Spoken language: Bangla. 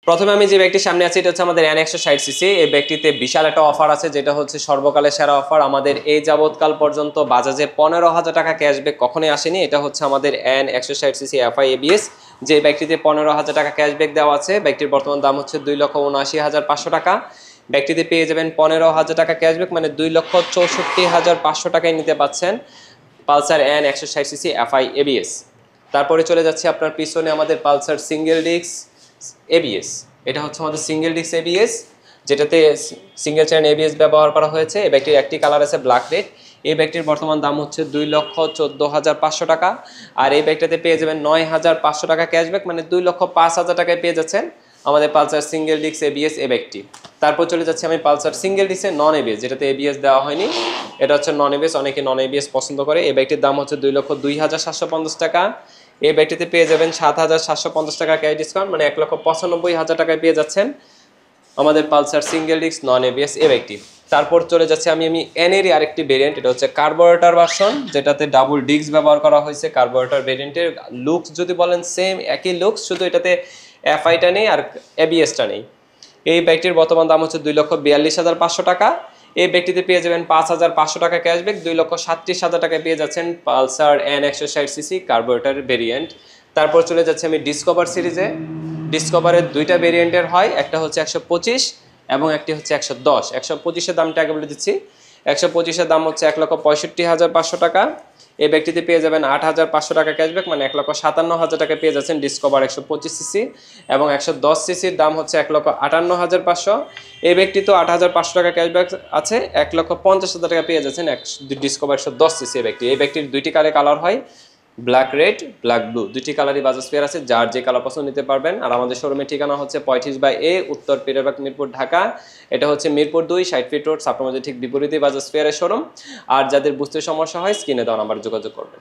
প্রথমে আমি যে ব্যাগটির সামনে আছি এটা হচ্ছে আমাদের N160 সিসি। এই ব্যাগটিতে বিশাল একটা অফার আছে, যেটা হচ্ছে সর্বকালের সেরা অফার। আমাদের এই যাবৎকাল পর্যন্ত বাজাজে 15,000 টাকা ক্যাশব্যাক কখনোই আসেনি। এটা হচ্ছে আমাদের N160 সিসি FI ABS, যে ব্যাগটিতে 15,000 টাকা ক্যাশব্যাক দেওয়া আছে। ব্যাগটির বর্তমান দাম হচ্ছে 2,79,500 টাকা। ব্যাগটিতে পেয়ে যাবেন 15,000 টাকা ক্যাশব্যাক, মানে 2,64,500 টাকায় নিতে পাচ্ছেন Pulsar N160 CC FI ABS। তারপরে চলে যাচ্ছে আপনার পিছনে আমাদের পালসার সিঙ্গেল ডিস্ক ABS। এটা হচ্ছে আমাদের সিঙ্গেল ডিস্ক ABS, যেটাতে সিঙ্গেল চেইন ABS ব্যবহার করা হয়েছে। এই ব্যাগটির একটি কালার আছে ব্ল্যাক রেড। এই ব্যাগটির বর্তমান দাম হচ্ছে 2,14,500 টাকা। আর এই ব্যাগটাতে পেয়ে যাবেন 9,500 টাকা ক্যাশব্যাক, মানে 2,05,000 টাকায় পেয়ে যাচ্ছেন আমাদের পালসার সিঙ্গেল ডিস্ক ABS এই ব্যাগটি। তারপর চলে যাচ্ছে আমি পালসার সিঙ্গেল ডিস্কের নন ABS, যেটাতে ABS দেওয়া হয়নি। এটা হচ্ছে নন ABS, অনেকে নন ABS পছন্দ করে। এই ব্যাগটির দাম হচ্ছে 2,02,750 টাকা। এই ব্যাগটিতে পেয়ে যাবেন 7,750 টাকা ক্যাশ ডিসকাউন্ট, মানে 1,95,000 টাকায় পেয়ে যাচ্ছেন আমাদের পালসার সিঙ্গেল ডিস্ক নন ABS এই ব্যাগটি। তারপর চলে যাচ্ছে আমি এনেরই আরেকটি ভেরিয়েন্ট, এটা হচ্ছে কার্বোরেটর ভার্সন, যেটাতে ডাবল ডিস্ক ব্যবহার করা হয়েছে। কার্বোরেটর ভেরিয়েন্টের লুকস যদি বলেন সেম একই লুকস, শুধু এটাতে FI-টা নেই আর ABS-টা নেই। এই ব্যাগটির বর্তমান দাম হচ্ছে 2,42,500 টাকা। এই ব্যাগটিতে পেয়ে যাবেন 5,500 টাকা ক্যাশব্যাক, 2,37,000 টাকায় পেয়ে যাচ্ছেন Pulsar N160 CC carburettor variant. তারপর চলে যাচ্ছে আমি ডিসকভার সিরিজে। ডিসকভারের দুইটা ভেরিয়েন্টের হয়, একটা হচ্ছে 125 এবং একটি হচ্ছে 110। 125-এর দামটা আগে বলে দিচ্ছি। 125-এর দাম হচ্ছে 1,65,500 টাকা। এই ব্যাগটিতে পেয়ে যাবেন 8,500 টাকা ক্যাশব্যাক, মানে 1,57,000 টাকা পেয়ে যাচ্ছেন ডিসকভার 125 সিসি। এবং 110 সিসির দাম হচ্ছে 1,58,500। এই ব্যাগটি তো 8,500 টাকা ক্যাশব্যাক আছে, 1,50,000 টাকা পেয়ে যাচ্ছেন ডিসকভার 110 সিসি এই ব্যাগটি। এই ব্যাগটির দুইটি কালার হয়, ব্ল্যাক রেড, ব্ল্যাক ব্লু, দুইটি কালারই বাজাজ ফেয়ার আছে, যার যে কালার পছন্দ নিতে পারবেন। আর আমাদের শোরুমের ঠিকানা হচ্ছে 35/A, উত্তর পিরারবাগ, মিরপুর, ঢাকা। এটা হচ্ছে মিরপুর 2, 60 ফিট রোড, সাপ্তামধ্যে ঠিক বিপরীতে বাজাজ ফেয়ারের শোরুম। আর যাদের বুঝতে সমস্যা হয় স্ক্রিনে দেওয়া নাম্বারে যোগাযোগ করবেন।